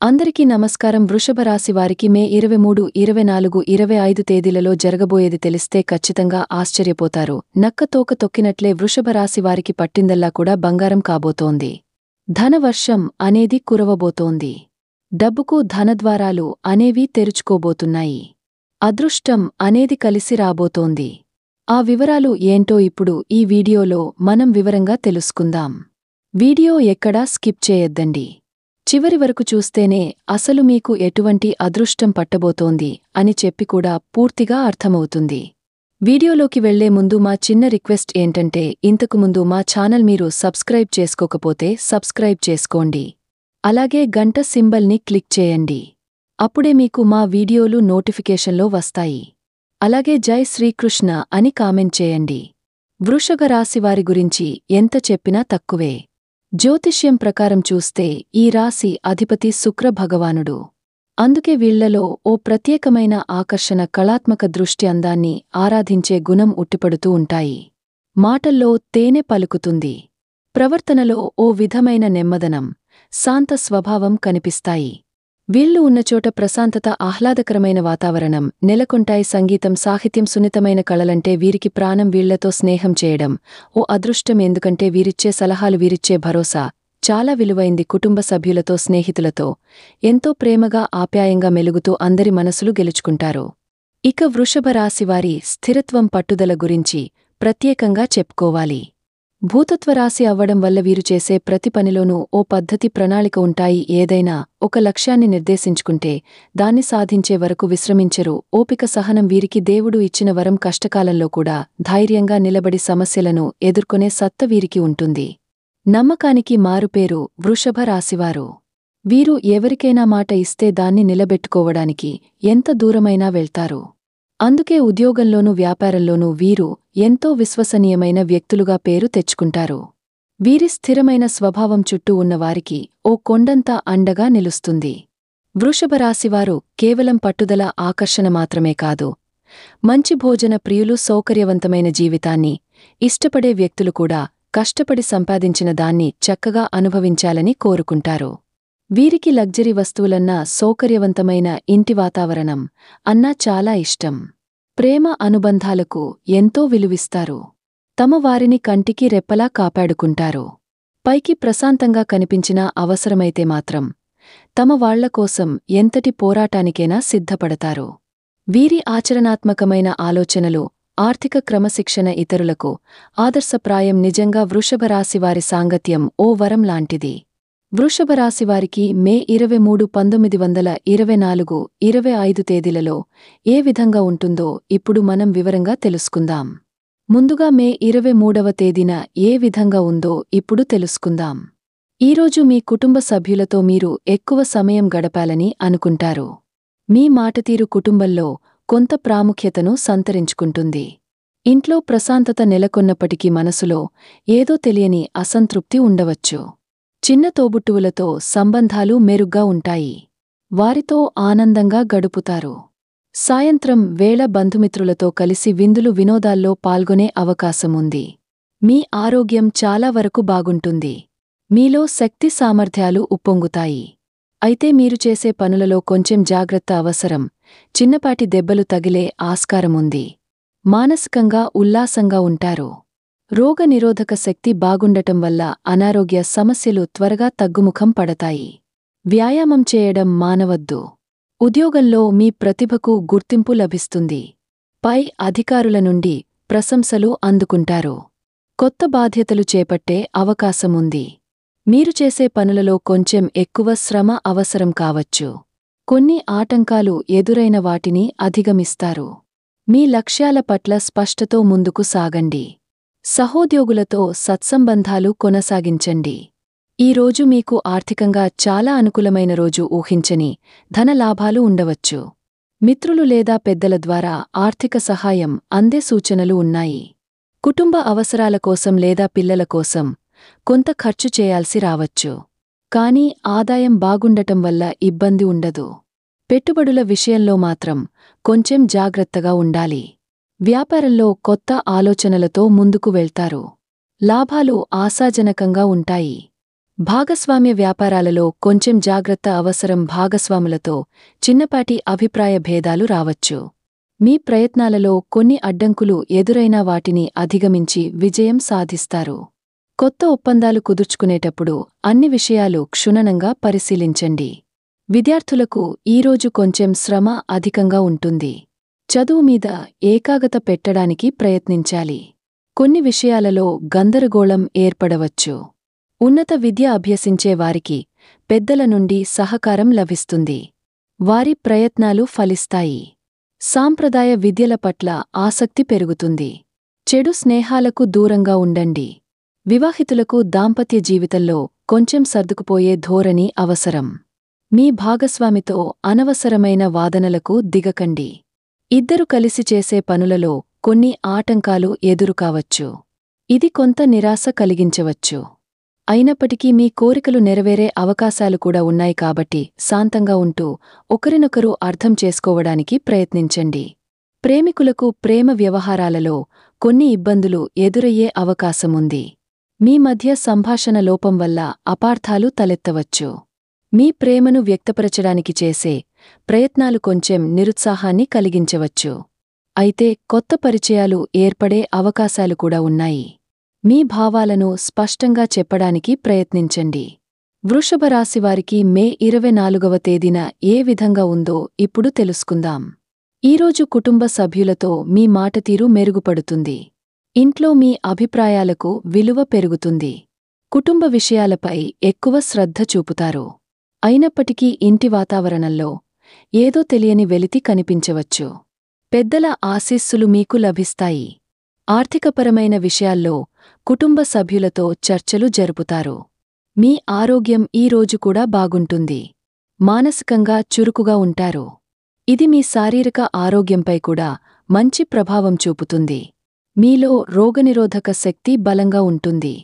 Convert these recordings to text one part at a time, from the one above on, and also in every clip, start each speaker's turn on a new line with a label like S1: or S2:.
S1: అందరికీ నమస్కారం. వృషభ రాశి వారికి మే 23, 24, 25 తేదీలలో జరగబోయేది తెలిస్తే ఖచ్చితంగా ఆశ్చర్యపోతారు. నక్కతోక తొక్కినట్లే వృషభ రాశి వారికి పట్టిందల్లా కూడా బంగారం కాబోతోంది. ధనవర్షం అనేది కురవబోతోంది. డబ్బుకు ధనద్వారాలు అనేవి తెరుచుకోబోతున్నాయి. అదృష్టం అనేది కలిసి రాబోతోంది. ఆ వివరాలు ఏంటో ఇప్పుడు ఈ వీడియోలో మనం వివరంగా తెలుసుకుందాం. వీడియో ఎక్కడా స్కిప్ చేయొద్దండి. చివరి వరకు చూస్తేనే అసలు మీకు ఎటువంటి అదృష్టం పట్టబోతోంది అని చెప్పి కూడా పూర్తిగా అర్థమవుతుంది. వీడియోలోకి వెళ్లే ముందు మా చిన్న రిక్వెస్ట్ ఏంటంటే, ఇంతకుముందు మా ఛానల్ మీరు సబ్స్క్రైబ్ చేసుకోకపోతే సబ్స్క్రైబ్ చేసుకోండి. అలాగే గంట సింబల్ని క్లిక్ చేయండి. అప్పుడే మీకు మా వీడియోలు నోటిఫికేషన్లో వస్తాయి. అలాగే జై శ్రీకృష్ణ అని కామెంట్ చేయండి. వృషభ రాశివారి గురించి ఎంత చెప్పినా తక్కువే. జ్యోతిష్యం ప్రకారం చూస్తే ఈ రాశి అధిపతి శుక్ర భగవానుడు. అందుకే వీళ్లలో ఓ ప్రత్యేకమైన ఆకర్షణ, కళాత్మక దృష్టి, అందాన్ని ఆరాధించే గుణం ఉట్టిపడుతూ ఉంటాయి. మాటల్లో తేనె పలుకుతుంది. ప్రవర్తనలో ఓ విధమైన నెమ్మదనం, శాంత స్వభావం కనిపిస్తాయి. వీళ్లు ఉన్నచోట ప్రశాంతత, ఆహ్లాదకరమైన వాతావరణం నెలకొంటాయి. సంగీతం, సాహిత్యం, సున్నితమైన కళలంటే వీరికి ప్రాణం. వీళ్లతో స్నేహం చేయడం ఓ అదృష్టం. ఎందుకంటే వీరిచ్చే సలహాలు, వీరిచ్చే భరోసా చాలా విలువైంది. కుటుంబ సభ్యులతో, స్నేహితులతో ఎంతో ప్రేమగా, ఆప్యాయంగా మెలుగుతూ అందరి మనసులు గెలుచుకుంటారు. ఇక వృషభ రాశివారి స్థిరత్వం, పట్టుదల గురించి ప్రత్యేకంగా చెప్పుకోవాలి. భూతత్వరాశి అవ్వడం వల్ల వీరు చేసే ప్రతి పనిలోనూ ఓ పద్ధతి, ప్రణాళిక ఉంటాయి. ఏదైనా ఒక లక్ష్యాన్ని నిర్దేశించుకుంటే దాన్ని సాధించే వరకు విశ్రమించరు. ఓపిక, సహనం వీరికి దేవుడు ఇచ్చిన వరం. కష్టకాలంలో కూడా ధైర్యంగా నిలబడి సమస్యలను ఎదుర్కొనే సత్త వీరికి ఉంటుంది. నమ్మకానికి మారుపేరు వృషభ రాశివారు. వీరు ఎవరికైనా మాట ఇస్తే దాన్ని నిలబెట్టుకోవడానికి ఎంత దూరమైనా వెళ్తారు. అందుకే ఉద్యోగంలోనూ, వ్యాపారంలోనూ వీరు ఎంతో విశ్వసనీయమైన వ్యక్తులుగా పేరు తెచ్చుకుంటారు. వీరి స్థిరమైన స్వభావం చుట్టూ ఉన్నవారికి ఓ కొండంత అండగా నిలుస్తుంది. వృషభ రాశివారు కేవలం పట్టుదల, ఆకర్షణ మాత్రమే కాదు, మంచి భోజన ప్రియులు, సౌకర్యవంతమైన జీవితాన్ని ఇష్టపడే వ్యక్తులు కూడా కష్టపడి సంపాదించిన దాన్ని చక్కగా అనుభవించాలని కోరుకుంటారు. వీరికి లగ్జరీ వస్తువులన్నా, సౌకర్యవంతమైన ఇంటి వాతావరణం అన్నా చాలా ఇష్టం. ప్రేమ, అనుబంధాలకు ఎంతో విలువిస్తారు. తమ వారిని కంటికి రెప్పలా కాపాడుకుంటారు. పైకి ప్రశాంతంగా కనిపించినా అవసరమైతే మాత్రం తమ వాళ్లకోసం ఎంతటి పోరాటానికైనా సిద్ధపడతారు. వీరి ఆచరణాత్మకమైన ఆలోచనలు, ఆర్థిక క్రమశిక్షణ ఇతరులకు ఆదర్శప్రాయం. నిజంగా వృషభ రాశివారి సాంగత్యం ఓ వరం లాంటిది. వృషభ రాశివారికి మే 23, 1924, 25 తేదీలలో ఏ విధంగా ఉంటుందో ఇప్పుడు మనం వివరంగా తెలుసుకుందాం. ముందుగా మే 23వ తేదీన ఏ విధంగా ఉందో ఇప్పుడు తెలుసుకుందాం. ఈరోజు మీ కుటుంబ సభ్యులతో మీరు ఎక్కువ సమయం గడపాలని అనుకుంటారు. మీ మాటతీరు కుటుంబంలో కొంత ప్రాముఖ్యతను సంతరించుకుంటుంది. ఇంట్లో ప్రశాంతత నెలకొన్నప్పటికీ మనసులో ఏదో తెలియని అసంతృప్తి ఉండవచ్చు. చిన్న తోబుట్టువులతో సంబంధాలు మెరుగ్గా ఉంటాయి. వారితో ఆనందంగా గడుపుతారు. సాయంత్రం వేళ బంధుమిత్రులతో కలిసి విందులు, వినోదాల్లో పాల్గొనే అవకాశముంది. మీ ఆరోగ్యం చాలా వరకు బాగుంటుంది. మీలో శక్తి, సామర్థ్యాలు ఉప్పొంగుతాయి. అయితే మీరు చేసే పనులలో కొంచెం జాగ్రత్త అవసరం. చిన్నపాటి దెబ్బలు తగిలే ఆస్కారముంది. మానసికంగా ఉల్లాసంగా ఉంటారు. రోగనిరోధక శక్తి బాగుండటం వల్ల అనారోగ్య సమస్యలు త్వరగా తగ్గుముఖం పడతాయి. వ్యాయామం చేయడం మానవద్దు. ఉద్యోగంలో మీ ప్రతిభకు గుర్తింపు లభిస్తుంది. పై అధికారుల నుండి ప్రశంసలు అందుకుంటారు. కొత్త బాధ్యతలు చేపట్టే అవకాశముంది. మీరు చేసే పనులలో కొంచెం ఎక్కువ శ్రమ అవసరం కావచ్చు. కొన్ని ఆటంకాలు ఎదురైన వాటిని అధిగమిస్తారు. మీ లక్ష్యాల పట్ల స్పష్టతో ముందుకు సాగండి. సహోద్యోగులతో సత్సంబంధాలు కొనసాగించండి. ఈ రోజు మీకు ఆర్థికంగా చాలా అనుకూలమైన రోజు. ఊహించని ధన లాభాలు ఉండవచ్చు. మిత్రులు లేదా పెద్దల ద్వారా ఆర్థిక సహాయం అందే సూచనలు ఉన్నాయి. కుటుంబ అవసరాల కోసం లేదా పిల్లల కోసం కొంత ఖర్చు చేయాల్సి రావచ్చు. కానీ ఆదాయం బాగుండటం వల్ల ఇబ్బంది ఉండదు. పెట్టుబడుల విషయంలో మాత్రం కొంచెం జాగ్రత్తగా ఉండాలి. వ్యాపారంలో కొత్త ఆలోచనలతో ముందుకు వెళ్తారు. లాభాలు ఆశాజనకంగా ఉంటాయి. భాగస్వామ్య వ్యాపారాలలో కొంచెం జాగ్రత్త అవసరం. భాగస్వాములతో చిన్నపాటి అభిప్రాయ భేదాలు రావచ్చు. మీ ప్రయత్నాలలో కొన్ని అడ్డంకులు ఎదురైనా వాటిని అధిగమించి విజయం సాధిస్తారు. కొత్త ఒప్పందాలు కుదుర్చుకునేటప్పుడు అన్ని విషయాలు క్షుణ్ణంగా పరిశీలించండి. విద్యార్థులకు ఈరోజు కొంచెం శ్రమ అధికంగా ఉంటుంది. చదువు మీద ఏకాగ్రత పెట్టడానికి ప్రయత్నించాలి. కొన్ని విషయాలలో గందరగోళం ఏర్పడవచ్చు. ఉన్నత విద్య అభ్యసించే వారికి పెద్దల నుండి సహకారం లభిస్తుంది. వారి ప్రయత్నాలు ఫలిస్తాయి. సాంప్రదాయ విద్యల పట్ల ఆసక్తి పెరుగుతుంది. చెడు స్నేహాలకు దూరంగా ఉండండి. వివాహితులకు దాంపత్య జీవితంలో కొంచెం సర్దుకుపోయే ధోరణి అవసరం. మీ భాగస్వామితో అనవసరమైన వాదనలకు దిగకండి. ఇద్దరు కలిసి చేసే పనులలో కొన్ని ఆటంకాలు ఎదురుకావచ్చు. ఇది కొంత నిరాశ కలిగించవచ్చు. అయినప్పటికీ మీ కోరికలు నెరవేరే అవకాశాలు కూడా ఉన్నాయి కాబట్టి శాంతంగా ఉంటూ ఒకరినొకరు అర్థం చేసుకోవడానికి ప్రయత్నించండి. ప్రేమికులకు ప్రేమ వ్యవహారాలలో కొన్ని ఇబ్బందులు ఎదురయ్యే అవకాశముంది. మీ మధ్య సంభాషణ లోపం వల్ల అపార్థాలు తలెత్తవచ్చు. మీ ప్రేమను వ్యక్తపరచడానికి చేసే ప్రయత్నాలు కొంచెం నిరుత్సాహాన్ని కలిగించవచ్చు. అయితే కొత్త పరిచయాలు ఏర్పడే అవకాశాలు కూడా ఉన్నాయి. మీ భావాలను స్పష్టంగా చెప్పడానికి ప్రయత్నించండి. వృషభ రాశివారికి మే 24వ తేదీన ఏ విధంగా ఉందో ఇప్పుడు తెలుసుకుందాం. ఈరోజు కుటుంబ సభ్యులతో మీ మాటతీరు మెరుగుపడుతుంది. ఇంట్లో మీ అభిప్రాయాలకు విలువ పెరుగుతుంది. కుటుంబ విషయాలపై ఎక్కువ శ్రద్ధ చూపుతారు. అయినప్పటికీ ఇంటి వాతావరణంలో ఏదో తెలియని వెలితి కనిపించవచ్చు. పెద్దల ఆశీస్సులు మీకు లభిస్తాయి. ఆర్థికపరమైన విషయాల్లో కుటుంబ సభ్యులతో చర్చలు జరుపుతారు. మీ ఆరోగ్యం ఈ రోజు కూడా బాగుంటుంది. మానసికంగా చురుకుగా ఉంటారు. ఇది మీ శారీరక ఆరోగ్యంపై కూడా మంచి ప్రభావం చూపుతుంది. మీలో రోగనిరోధక శక్తి బలంగా ఉంటుంది.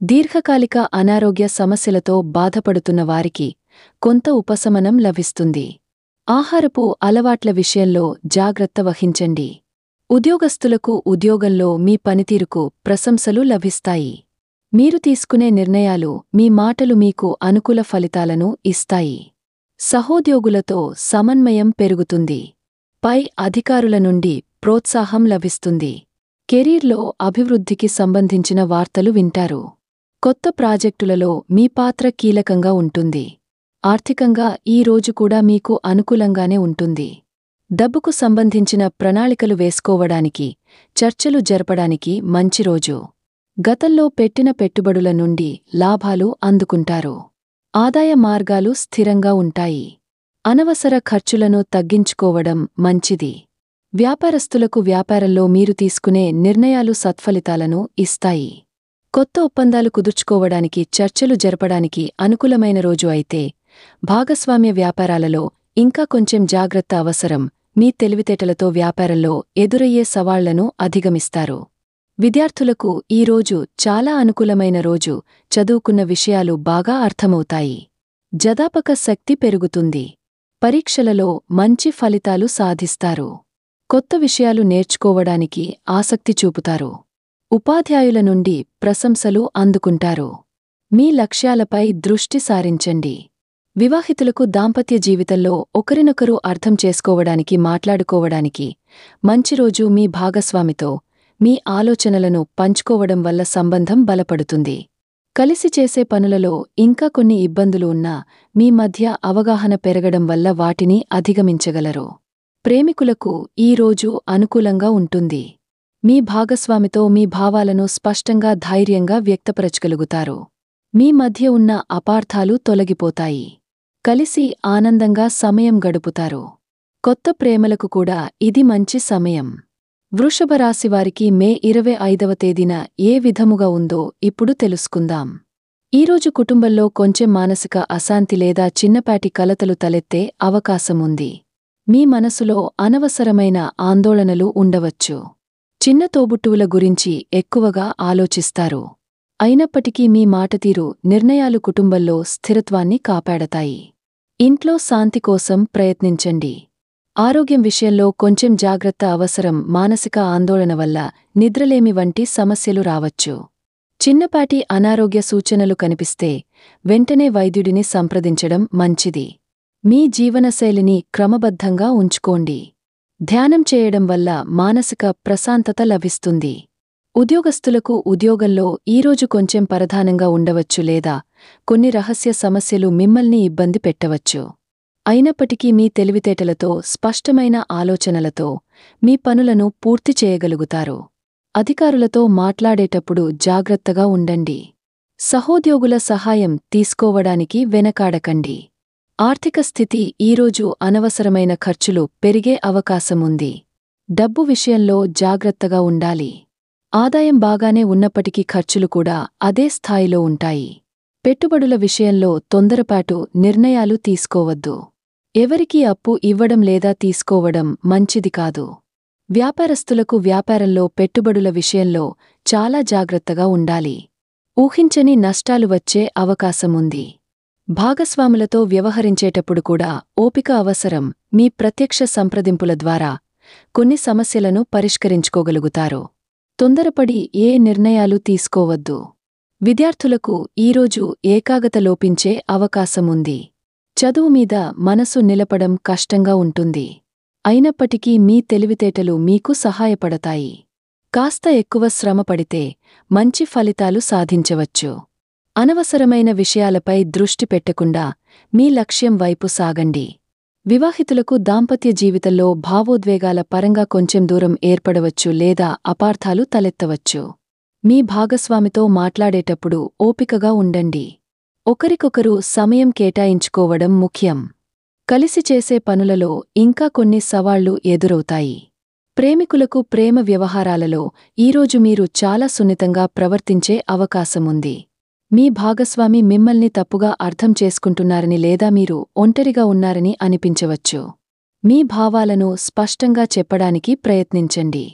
S1: దీర్ఘకాలిక అనారోగ్య సమస్యలతో బాధపడుతున్న వారికి కొంత ఉపశమనం లభిస్తుంది. ఆహారపు అలవాట్ల విషయంలో జాగ్రత్త వహించండి. ఉద్యోగస్తులకు ఉద్యోగంలో మీ పనితీరుకు ప్రశంసలు లభిస్తాయి. మీరు తీసుకునే నిర్ణయాలు మీ మాటలు మీకు అనుకూల ఫలితాలను ఇస్తాయి. సహోద్యోగులతో సమన్వయం పెరుగుతుంది. పై అధికారుల నుండి ప్రోత్సాహం లభిస్తుంది. కెరీర్లో అభివృద్ధికి సంబంధించిన వార్తలు వింటారు. కొత్త ప్రాజెక్టులలో మీ పాత్ర కీలకంగా ఉంటుంది. ఆర్థికంగా ఈ రోజు కూడా మీకు అనుకూలంగానే ఉంటుంది. డబ్బుకు సంబంధించిన ప్రణాళికలు వేసుకోవడానికి, చర్చలు జరపడానికి మంచి రోజు. గతంలో పెట్టిన పెట్టుబడుల నుండి లాభాలు అందుకుంటారు. ఆదాయ మార్గాలు స్థిరంగా ఉంటాయి. అనవసర ఖర్చులను తగ్గించుకోవడం మంచిది. వ్యాపారస్తులకు వ్యాపారంలో మీరు తీసుకునే నిర్ణయాలు సత్ఫలితాలను ఇస్తాయి. కొత్త ఒప్పందాలు కుదుర్చుకోవడానికి, చర్చలు జరపడానికి అనుకూలమైన రోజు అయితే, భాగస్వామ్య వ్యాపారాలలో ఇంకా కొంచెం జాగ్రత్త అవసరం. మీ తెలివితేటలతో వ్యాపారంలో ఎదురయ్యే సవాళ్లను అధిగమిస్తారు. విద్యార్థులకు ఈ రోజు చాలా అనుకూలమైన రోజు. చదువుకున్న విషయాలు బాగా అర్థమవుతాయి. జదాపక శక్తి పెరుగుతుంది. పరీక్షలలో మంచి ఫలితాలు సాధిస్తారు. కొత్త విషయాలు నేర్చుకోవడానికి ఆసక్తి చూపుతారు. ఉపాధ్యాయుల నుండి ప్రశంసలు అందుకుంటారు. మీ లక్ష్యాలపై దృష్టి సారించండి. వివాహితులకు దాంపత్య జీవితంలో ఒకరినొకరు అర్థం చేసుకోవడానికి, మాట్లాడుకోవడానికి మంచి రోజు. మీ భాగస్వామితో మీ ఆలోచనలను పంచుకోవడం వల్ల సంబంధం బలపడుతుంది. కలిసి చేసే పనులలో ఇంకా కొన్ని ఇబ్బందులు ఉన్నా మీ మధ్య అవగాహన పెరగడం వల్ల వాటిని అధిగమించగలరు. ప్రేమికులకు ఈ రోజు అనుకూలంగా ఉంటుంది. మీ భాగస్వామితో మీ భావాలను స్పష్టంగా, ధైర్యంగా వ్యక్తపరచగలుగుతారు. మీ మధ్య ఉన్న అపార్థాలు తొలగిపోతాయి. కలిసి ఆనందంగా సమయం గడుపుతారు. కొత్త ప్రేమలకు కూడా ఇది మంచి సమయం. వృషభ రాశివారికి మే 25వ తేదీన ఏ విధముగా ఉందో ఇప్పుడు తెలుసుకుందాం. ఈరోజు కుటుంబంలో కొంచెం మానసిక అశాంతి లేదా చిన్నపాటి కలతలు తలెత్తే అవకాశముంది. మీ మనసులో అనవసరమైన ఆందోళనలు ఉండవచ్చు. చిన్న తోబుట్టువుల గురించి ఎక్కువగా ఆలోచిస్తారు. అయినప్పటికీ మీ మాటతీరు, నిర్ణయాలు కుటుంబంలో స్థిరత్వాన్ని కాపాడతాయి. ఇంట్లో శాంతి కోసం ప్రయత్నించండి. ఆరోగ్యం విషయంలో కొంచెం జాగ్రత్త అవసరం. మానసిక ఆందోళన వల్ల నిద్రలేమి వంటి సమస్యలు రావచ్చు. చిన్నపాటి అనారోగ్య సూచనలు కనిపిస్తే వెంటనే వైద్యుడిని సంప్రదించడం మంచిది. మీ జీవనశైలిని క్రమబద్ధంగా ఉంచుకోండి. ధ్యానం చేయడం వల్ల మానసిక ప్రశాంతత లభిస్తుంది. ఉద్యోగస్తులకు ఉద్యోగంలో ఈరోజు కొంచెం పరధ్యానంగా ఉండవచ్చు లేదా కొన్ని రహస్య సమస్యలు మిమ్మల్ని ఇబ్బంది పెట్టవచ్చు. అయినప్పటికీ మీ తెలివితేటలతో స్పష్టమైన ఆలోచనలతో మీ పనులను పూర్తి చేయగలుగుతారు. అధికారులతో మాట్లాడేటప్పుడు జాగ్రత్తగా ఉండండి. సహోద్యోగుల సహాయం తీసుకోవడానికి వెనకాడకండి. ఆర్థిక స్థితి ఈరోజు అనవసరమైన ఖర్చులు పెరిగే అవకాశముంది. డబ్బు విషయంలో జాగ్రత్తగా ఉండాలి. ఆదాయం బాగానే ఉన్నప్పటికీ ఖర్చులు కూడా అదే స్థాయిలో ఉంటాయి. పెట్టుబడుల విషయంలో తొందరపాటు నిర్ణయాలు తీసుకోవద్దు. ఎవరికీ అప్పు ఇవ్వడం లేదా తీసుకోవడం మంచిది కాదు. వ్యాపారస్తులకు వ్యాపారంలో పెట్టుబడుల విషయంలో చాలా జాగ్రత్తగా ఉండాలి. ఊహించని నష్టాలు వచ్చే అవకాశముంది. భాగస్వాములతో వ్యవహరించేటప్పుడు కూడా ఓపిక అవసరం. మీ ప్రత్యక్ష సంప్రదింపుల ద్వారా కొన్ని సమస్యలను పరిష్కరించుకోగలుగుతారు. తొందరపడి ఏ నిర్ణయాలు తీసుకోవద్దు. విద్యార్థులకు ఈరోజు ఏకాగ్రత లోపించే అవకాశముంది. చదువు మీద మనసు నిలపడం కష్టంగా ఉంటుంది. అయినప్పటికీ మీ తెలివితేటలు మీకు సహాయపడతాయి. కాస్త ఎక్కువ శ్రమ పడితే మంచి ఫలితాలు సాధించవచ్చు. అనవసరమైన విషయాలపై దృష్టి పెట్టకుండా మీ లక్ష్యం వైపు సాగండి. వివాహితులకు దాంపత్య జీవితంలో భావోద్వేగాల పరంగా కొంచెం దూరం ఏర్పడవచ్చు లేదా అపార్థాలు తలెత్తవచ్చు. మీ భాగస్వామితో మాట్లాడేటప్పుడు ఓపికగా ఉండండి. ఒకరికొకరు సమయం కేటాయించుకోవడం ముఖ్యం. కలిసి చేసే పనులలో ఇంకా కొన్ని సవాళ్లు ఎదురవుతాయి. ప్రేమికులకు ప్రేమ వ్యవహారాలలో ఈరోజు మీరు చాలా సున్నితంగా ప్రవర్తించే అవకాశముంది. మీ భాగస్వామి మిమ్మల్ని తప్పుగా అర్థం చేసుకుంటున్నారని లేదా మీరు ఒంటరిగా ఉన్నారని అనిపించవచ్చు. మీ భావాలను స్పష్టంగా చెప్పడానికి ప్రయత్నించండి.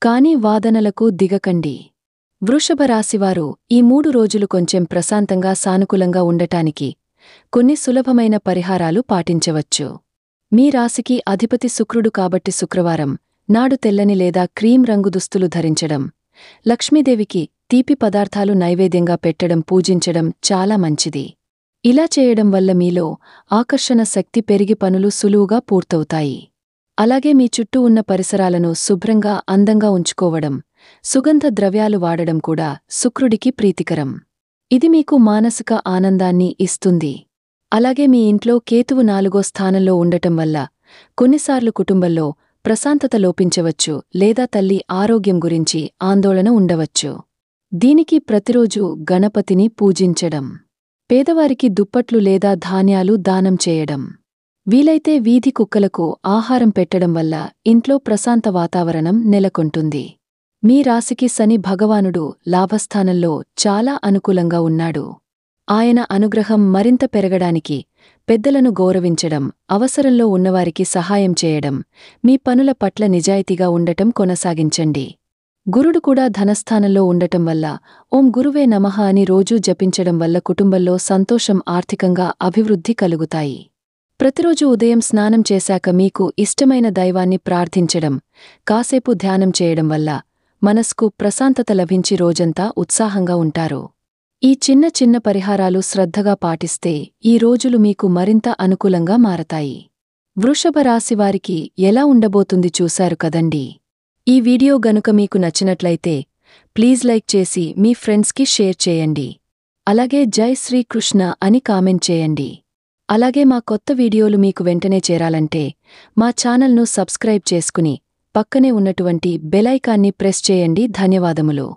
S1: కానీ వాదనలకు దిగకండి. వృషభ రాశివారు ఈ 3 రోజులు కొంచెం ప్రశాంతంగా సానుకూలంగా ఉండటానికి కొన్ని సులభమైన పరిహారాలు పాటించవచ్చు. మీ రాశికి అధిపతి శుక్రుడు కాబట్టి శుక్రవారం నాడు తెల్లని లేదా క్రీం రంగు దుస్తులు ధరించడం, లక్ష్మీదేవికి తీపి పదార్థాలు నైవేద్యంగా పెట్టడం, పూజించడం చాలా మంచిది. ఇలా చేయడం వల్ల మీలో ఆకర్షణ శక్తి పెరిగి పనులు సులువుగా పూర్తవుతాయి. అలాగే మీ చుట్టూ ఉన్న పరిసరాలను శుభ్రంగా అందంగా ఉంచుకోవడం, సుగంధ ద్రవ్యాలు వాడడం కూడా శుక్రుడికి ప్రీతికరం. ఇది మీకు మానసిక ఆనందాన్ని ఇస్తుంది. అలాగే మీ ఇంట్లో కేతువు 4వ స్థానంలో ఉండటం వల్ల కొన్నిసార్లు కుటుంబంలో ప్రశాంతత లోపించవచ్చు లేదా తల్లి ఆరోగ్యం గురించి ఆందోళన ఉండవచ్చు. దీనికి ప్రతిరోజు గణపతిని పూజించడం, పేదవారికి దుప్పట్లు లేదా ధాన్యాలు దానం చేయడం, వీలైతే వీధి కుక్కలకు ఆహారం పెట్టడం వల్ల ఇంట్లో ప్రశాంత వాతావరణం నెలకొంటుంది. మీ రాశికి శని భగవానుడు లాభస్థానంలో చాలా అనుకూలంగా ఉన్నాడు. ఆయన అనుగ్రహం మరింత పెరగడానికి పెద్దలను గౌరవించడం, అవసరంలో ఉన్నవారికి సహాయం చేయడం, మీ పనుల పట్ల నిజాయితీగా ఉండటం కొనసాగించండి. గురుడు కూడా ధనస్థానంలో ఉండటం వల్ల ఓం గురువే నమః అని రోజూ జపించడం వల్ల కుటుంబంలో సంతోషం, ఆర్థికంగా అభివృద్ధి కలుగుతాయి. ప్రతిరోజు ఉదయం స్నానం చేశాక మీకు ఇష్టమైన దైవాన్ని ప్రార్థించడం, కాసేపు ధ్యానం చేయడం వల్ల మనస్కు ప్రశాంతత లభించి రోజంతా ఉత్సాహంగా ఉంటారు. ఈ చిన్న చిన్న పరిహారాలు శ్రద్ధగా పాటిస్తే ఈ రోజులు మీకు మరింత అనుకూలంగా మారతాయి. వృషభ రాశివారికి ఎలా ఉండబోతుంది చూశారు కదండీ. ఈ వీడియో గనుక మీకు నచ్చినట్లయితే ప్లీజ్ లైక్ చేసి మీ ఫ్రెండ్స్కి షేర్ చేయండి. అలాగే జై శ్రీకృష్ణ అని కామెంట్ చేయండి. అలాగే మా కొత్త వీడియోలు మీకు వెంటనే చేరాలంటే మా ఛానల్ను సబ్స్క్రైబ్ చేసుకుని పక్కనే ఉన్నటువంటి బెల్ ఐకాన్ని ప్రెస్ చేయండి. ధన్యవాదములు.